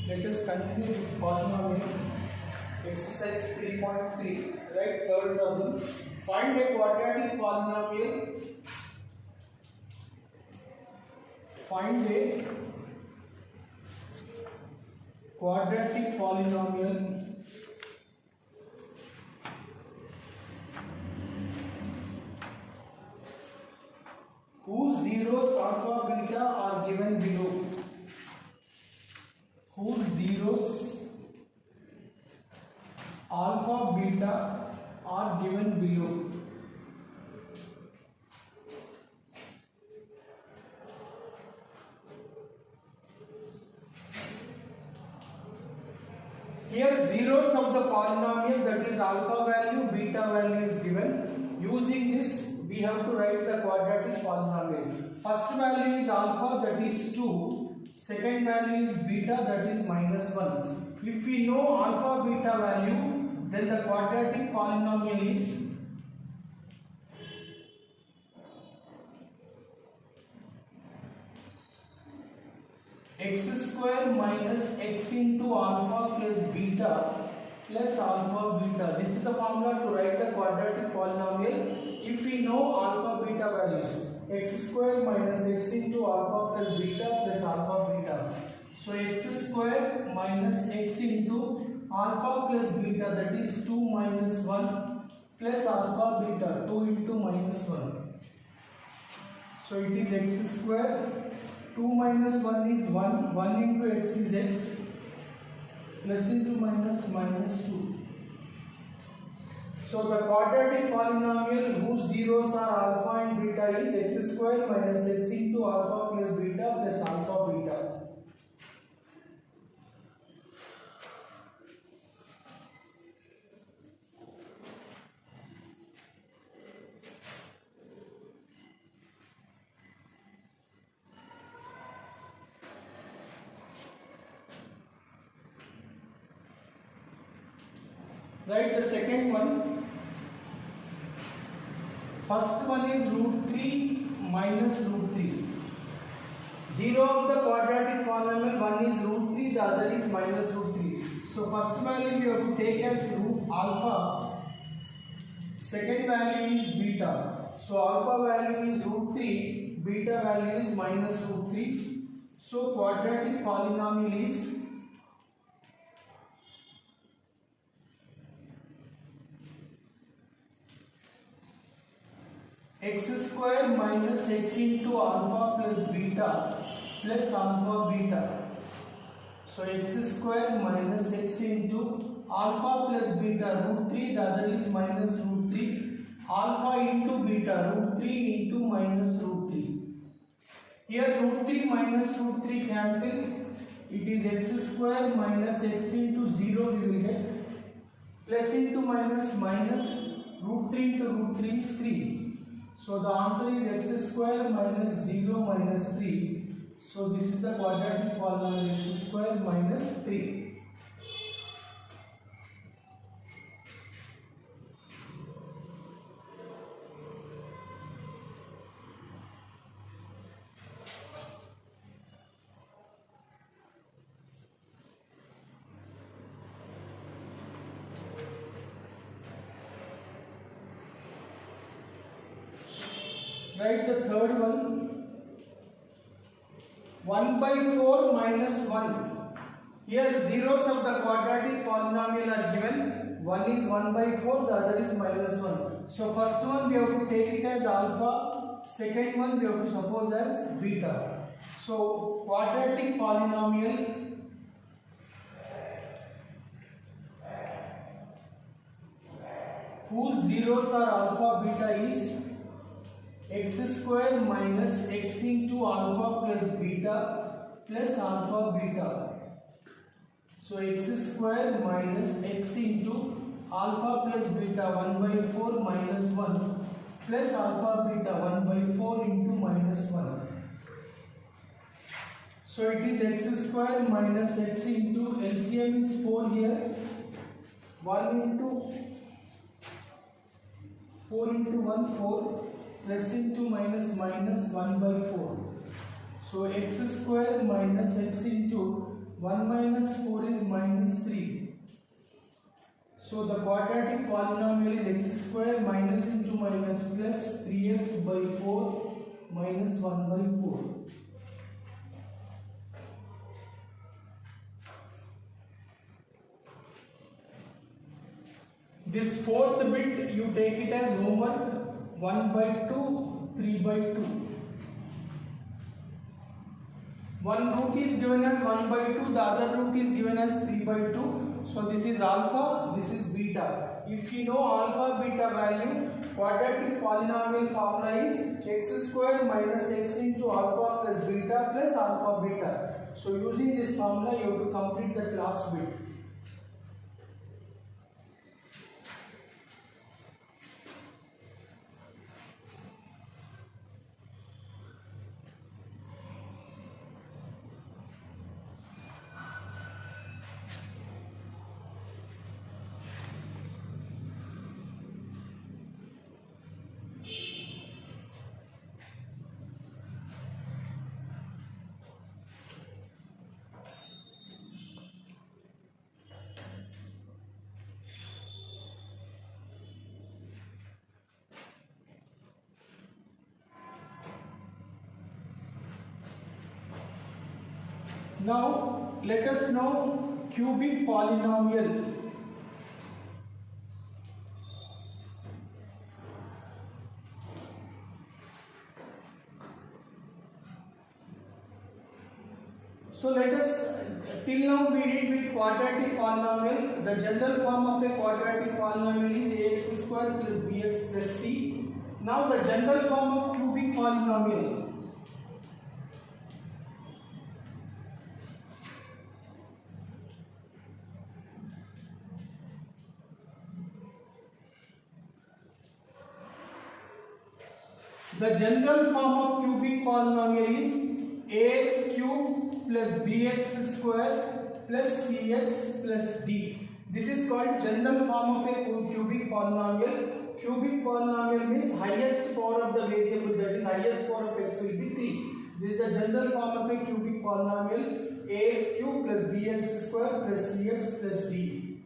Let us continue this polynomial. Exercise 3.3. Right, third problem. Find a quadratic polynomial. Find a quadratic polynomial whose zeros alpha beta are given below. Whose zeros alpha beta are given below. Here zeros of the polynomial, that is alpha value, beta value is given. Using this we have to write the quadratic polynomial. First value is alpha, that is 2. Second value is beta, that is -1. If we know alpha beta value, then the quadratic polynomial is x square minus x into alpha plus beta plus alpha beta. This is the formula to write the quadratic polynomial. If we know alpha beta values, x square minus x into alpha plus beta plus alpha beta. So x square minus x into alpha plus beta, that is 2 minus 1 plus alpha beta, 2 into minus 1. So it is x square, 2 minus 1 is 1, 1 into x is x, plus into minus minus 2. So the quadratic polynomial whose zeros are alpha and beta is x square minus x into alpha plus beta plus alpha beta. Write the second one. First one is √3 minus √3. Zero of the quadratic polynomial, one is √3, the other is minus √3. So first value we have to take as root alpha. Second value is beta. So alpha value is √3, beta value is minus √3. So quadratic polynomial is x square minus x into alpha plus beta plus alpha beta. So x square minus x into alpha plus beta, √3, the other is minus √3. Alpha into beta, √3 into minus √3. Here √3 minus √3 cancel. It is x square minus x into 0 we will get. Plus into minus minus, √3 into √3 is 3. So the answer is x square minus 0 minus 3. So this is the quadratic polynomial, x square minus 3. Write the third one. 1 by 4 minus 1. Here zeros of the quadratic polynomial are given. One is 1 by 4, the other is minus 1. So first one we have to take it as alpha. Second one we have to suppose as beta. So quadratic polynomial whose zeros are alpha beta is x square minus x into alpha plus beta plus alpha beta. So x square minus x into alpha plus beta, 1 by 4 minus 1 plus alpha beta, 1 by 4 into minus 1. So it is x square minus x into, LCM is 4 here, 1 into 4 into 1, 4. Plus into minus minus 1 by 4. So x square minus x into 1 minus 4 is minus 3. So the quadratic polynomial is x square minus into minus plus 3x by 4 minus 1 by 4. This fourth bit you take it as homework. 1 by 2, 3 by 2. One root is given as 1 by 2, the other root is given as 3 by 2. So this is alpha, this is beta. If you know alpha beta value, quadratic polynomial formula is x square minus x into alpha plus beta plus alpha beta. So using this formula you have to complete that last bit. Now let us know cubic polynomial. So let us, till now we did with quadratic polynomial. The general form of a quadratic polynomial is ax square plus bx plus c. Now the general form of cubic polynomial. The general form of cubic polynomial is ax cube plus bx square plus cx plus d. This is called general form of a cubic polynomial. Cubic polynomial means highest power of the variable, that is highest power of x will be 3. This is the general form of a cubic polynomial, ax cube plus bx square plus cx plus d.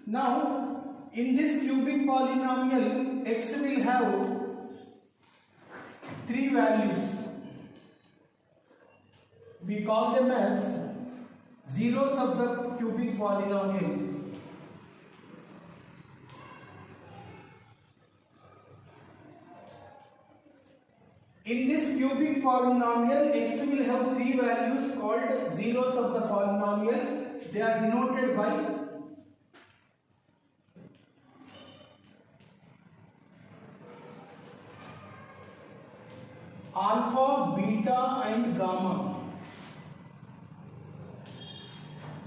Now in this cubic polynomial, x will have 3 values. We call them as zeros of the cubic polynomial. In this cubic polynomial, x will have 3 values called zeros of the polynomial. They are denoted by alpha, beta and gamma.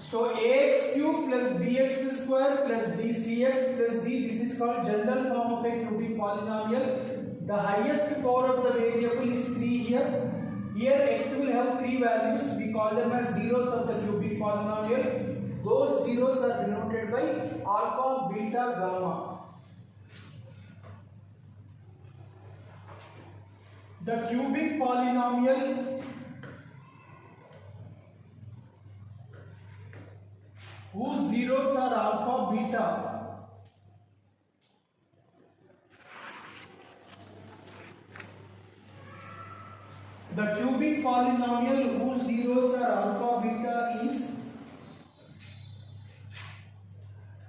So ax cube plus bx square plus dcx plus d, this is called general form of a cubic polynomial. The highest power of the variable is 3 here. Here x will have 3 values. We call them as zeros of the cubic polynomial. Those zeros are denoted by alpha, beta, gamma. The cubic polynomial whose zeros are alpha, beta, the cubic polynomial whose zeros are alpha, beta is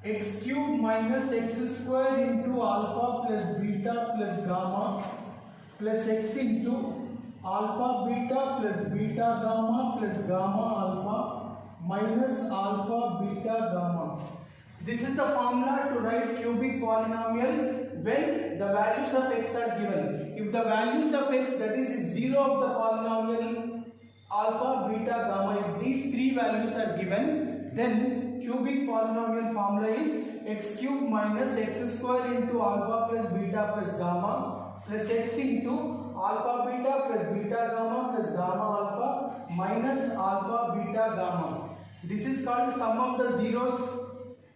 x cube minus x square into alpha plus beta plus gamma plus x into alpha beta plus beta gamma plus gamma alpha minus alpha beta gamma. This is the formula to write cubic polynomial when the values of x are given. If the values of x, that is 0 of the polynomial alpha, beta, gamma, if these 3 values are given, then cubic polynomial formula is x cube minus x square into alpha plus beta plus gamma plus x into alpha beta plus beta gamma plus gamma alpha minus alpha beta gamma. This is called sum of the zeros.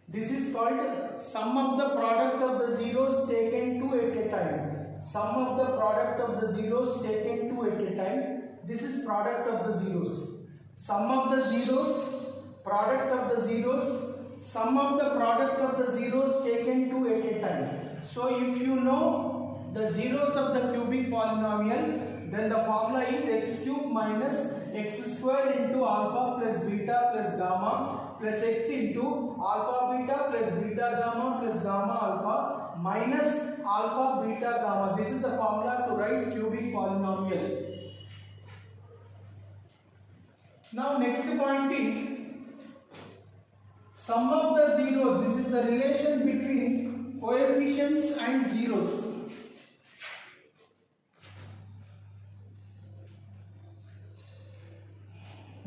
This is called sum of the product of the zeros taken 2 at a time. Sum of the product of the zeros taken 2 at a time. this is product of the zeros. Sum of the zeros, product of the zeros, sum of the product of the zeros taken two at a time. So if you know the zeros of the cubic polynomial, then the formula is x cube minus x square into alpha plus beta plus gamma plus x into alpha beta plus beta gamma plus gamma alpha minus alpha beta gamma. This is the formula to write cubic polynomial. Now next point is sum of the zeros. This is the relation between coefficients and zeros.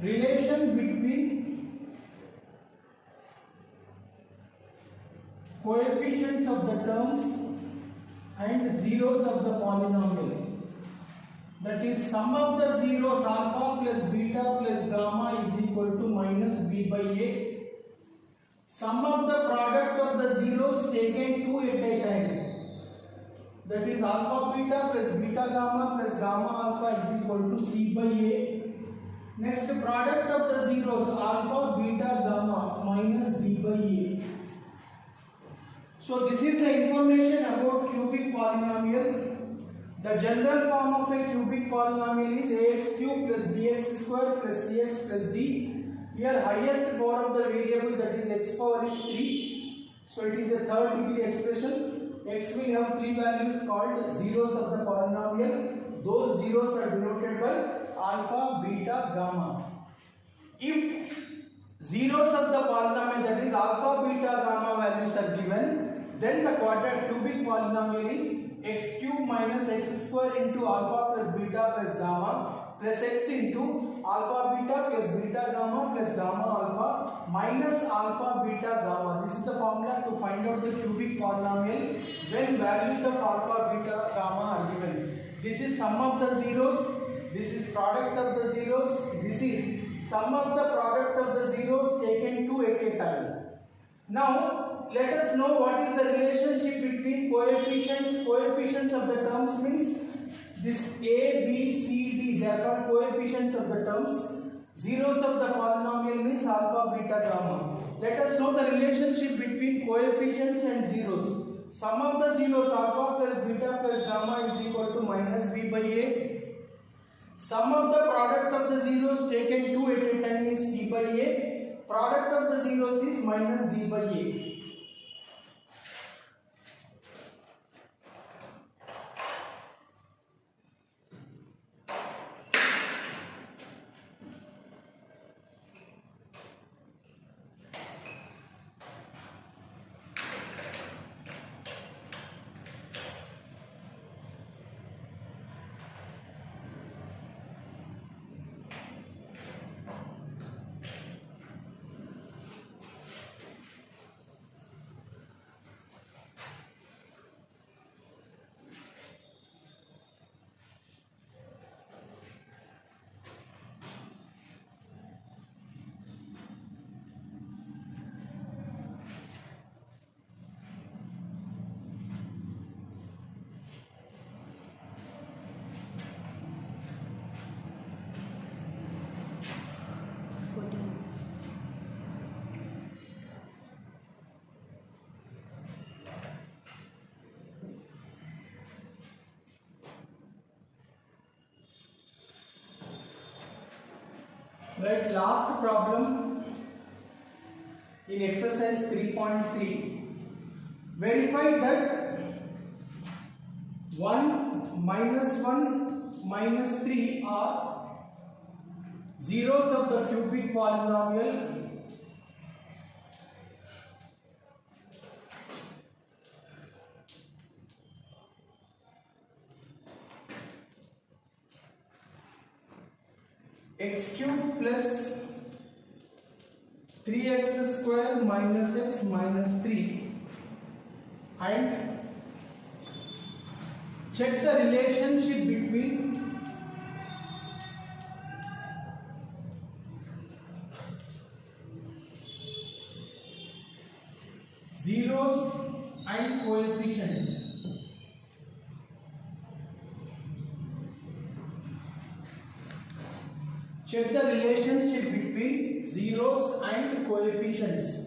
Relation between coefficients of the terms and zeros of the polynomial. That is, sum of the zeros alpha plus beta plus gamma is equal to minus b by a. Sum of the product of the zeros taken two at a time. That is, alpha beta plus beta gamma plus gamma alpha is equal to c by a. Next, product of the zeros alpha beta gamma minus b by a. So this is the information about cubic polynomial. The general form of a cubic polynomial is ax cube plus bx square plus cx plus d. Here highest power of the variable, that is x power, is 3. So it is a third degree expression. X will have three values called zeros of the polynomial. Those zeros are denoted by alpha, beta, gamma. If zeros of the polynomial, that is alpha, beta, gamma values are given, then the quadratic cubic polynomial is x cube minus x square into alpha plus beta plus gamma plus x into alpha beta plus beta gamma plus gamma alpha minus alpha beta gamma. This is the formula to find out the cubic polynomial when values of alpha beta gamma are given. This is sum of the zeros, this is product of the zeros, this is sum of the product of the zeros taken two at a time. Now let us know what is the relationship between coefficients. Coefficients of the terms means this a, b, c, d, they are called coefficients of the terms. Zeros of the polynomial means alpha, beta, gamma. Let us know the relationship between coefficients and zeros. Sum of the zeros alpha plus beta plus gamma is equal to minus b by a. Sum of the product of the zeros taken two at a time is c by a. Product of the zeros is minus d by a. Right, last problem in exercise 3.3. Verify that 1 minus 3 are zeros of the cubic polynomial x cube plus 3x square minus x minus 3 and check the relationship between zeros and coefficients. check the relationship between zeros and coefficients.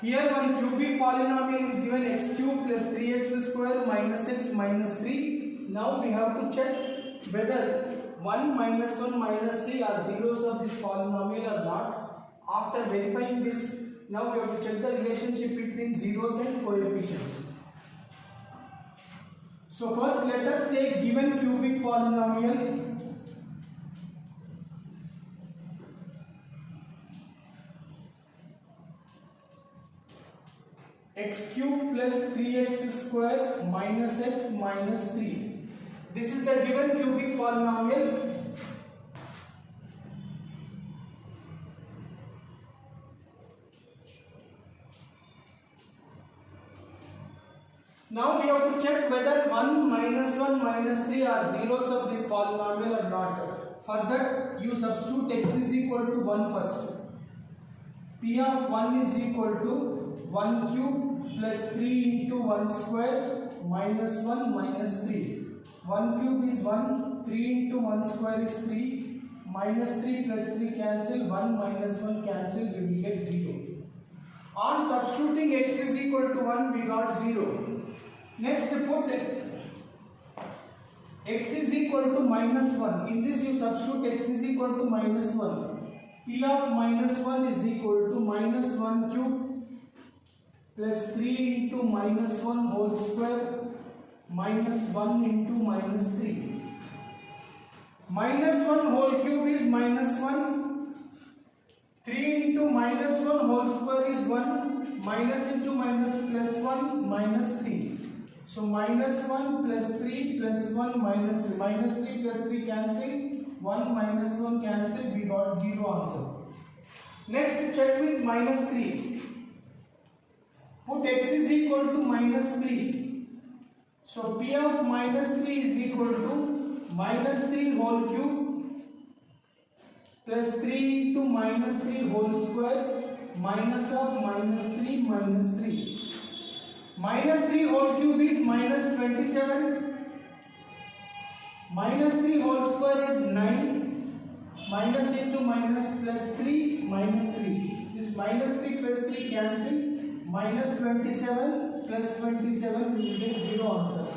Here one cubic polynomial is given x cube plus 3x square minus x minus 3. Now we have to check whether 1 minus 1 minus 3 are zeros of this polynomial or not. After verifying this, now we have to check the relationship between zeros and coefficients. So first let us take given cubic polynomial. X cube plus 3x square minus x minus 3. This is the given cubic polynomial. Now we have to check whether 1 minus 1 minus 3 are zeros of this polynomial or not. For that, you substitute x is equal to 1 first. P of 1 is equal to 1 cube plus 3 into 1 square minus 1 minus 3. 1 cube is 1, 3 into 1 square is 3, minus 3 plus 3 cancel, 1 minus 1 cancel, we will get 0. On substituting x is equal to 1, we got 0. Next put x is equal to minus 1. In this you substitute x is equal to minus 1. P of minus 1 is equal to minus 1 cube plus 3 into minus 1 whole square minus 1 into minus 3. Minus 1 whole cube is minus 1. 3 into minus 1 whole square is 1. Minus into minus plus 1 minus 3. So minus 1 plus 3 plus 1 minus 3. Minus 3 plus 3 cancel. 1 minus 1 cancel. We got 0 answer. Next check with minus 3. Put x is equal to minus 3. So P of minus 3 is equal to minus 3 whole cube plus 3 into minus 3 whole square minus of minus 3 minus 3. Minus 3 whole cube is minus 27. Minus 3 whole square is 9. Minus into minus plus 3 minus 3. This minus 3 plus 3 cancel. Minus 27 plus 27 we will get 0 answer.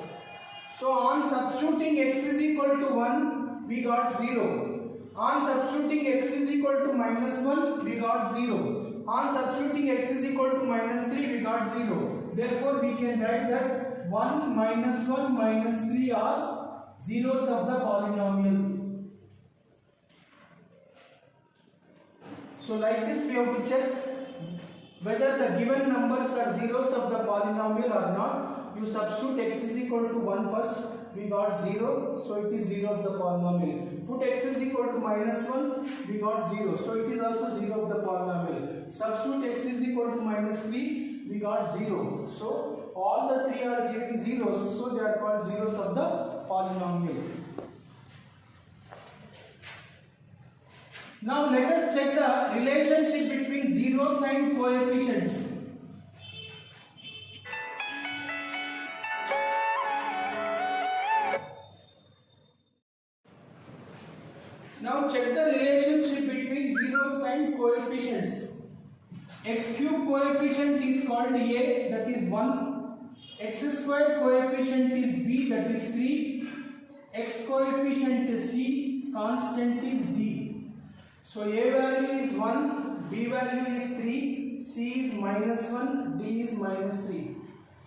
So on substituting x is equal to 1 we got 0. On substituting x is equal to minus 1 we got 0. On substituting x is equal to minus 3 we got 0. Therefore we can write that 1 minus 1 minus 3 are zeros of the polynomial. So like this we have to check whether the given numbers are zeros of the polynomial or not. You substitute x is equal to 1 first, we got 0, so it is 0 of the polynomial. Put x is equal to minus 1, we got 0, so it is also 0 of the polynomial. Substitute x is equal to minus 3, we got 0. So all the 3 are giving zeros, so they are called zeros of the polynomial. Now let us check the relationship between zeros and coefficients. Now check the relationship between zeros and coefficients. X cube coefficient is called A, that is 1. X square coefficient is B, that is 3. X coefficient is C, constant is D. So A value is 1, B value is 3, C is minus 1, D is minus 3.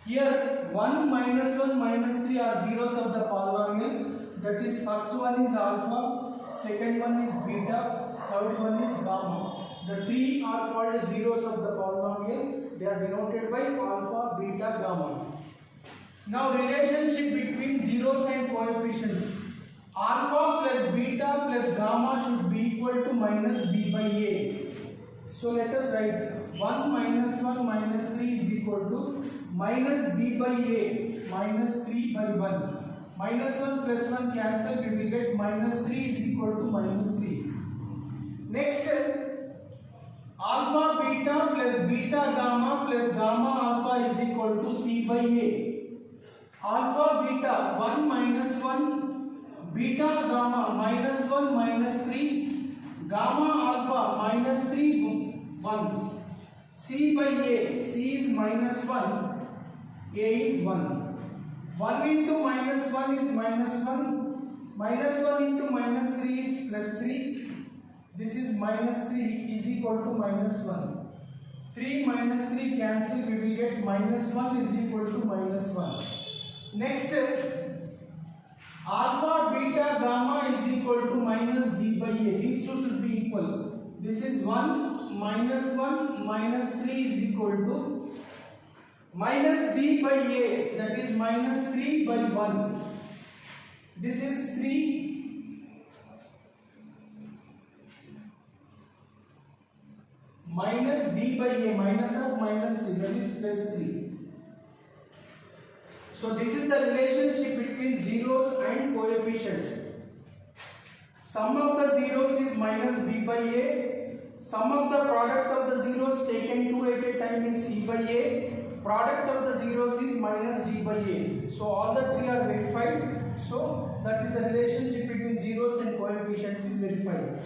Here 1 minus 1 minus 3 are zeros of the polynomial. That is, first one is alpha, second one is beta, third one is gamma. The 3 are called zeros of the polynomial. They are denoted by alpha, beta, gamma. Now relationship between zeros and coefficients. Alpha plus beta plus gamma should be equal to minus b by a. So let us write 1 minus 1 minus 3 is equal to minus b by a minus 3 by 1. Minus 1 plus 1 cancel, we will get minus 3 is equal to minus 3. Next, alpha beta plus beta gamma plus gamma alpha is equal to c by a. alpha beta 1 minus 1 beta gamma minus 1 minus 3 gamma alpha minus 3 1 c by a, c is minus 1, a is 1. 1 into minus 1 is minus 1, minus 1 into minus 3 is plus 3, this is minus 3 is equal to minus 1. 3 minus 3 cancel, we will get minus 1 is equal to minus 1. Next, alpha, beta, gamma is equal to minus b by a, these two should be equal. This is 1 minus 3 is equal to minus b by a, that is minus 3 by 1. This is 3 minus b by a, minus of minus 3, that is plus 3. So this is the relationship between zeros and coefficients. Sum of the zeros is minus b by a. Sum of the product of the zeros taken 2 at a time is c by a. Product of the zeros is minus d by a. So all the three are verified. So that is the relationship between zeros and coefficients is verified.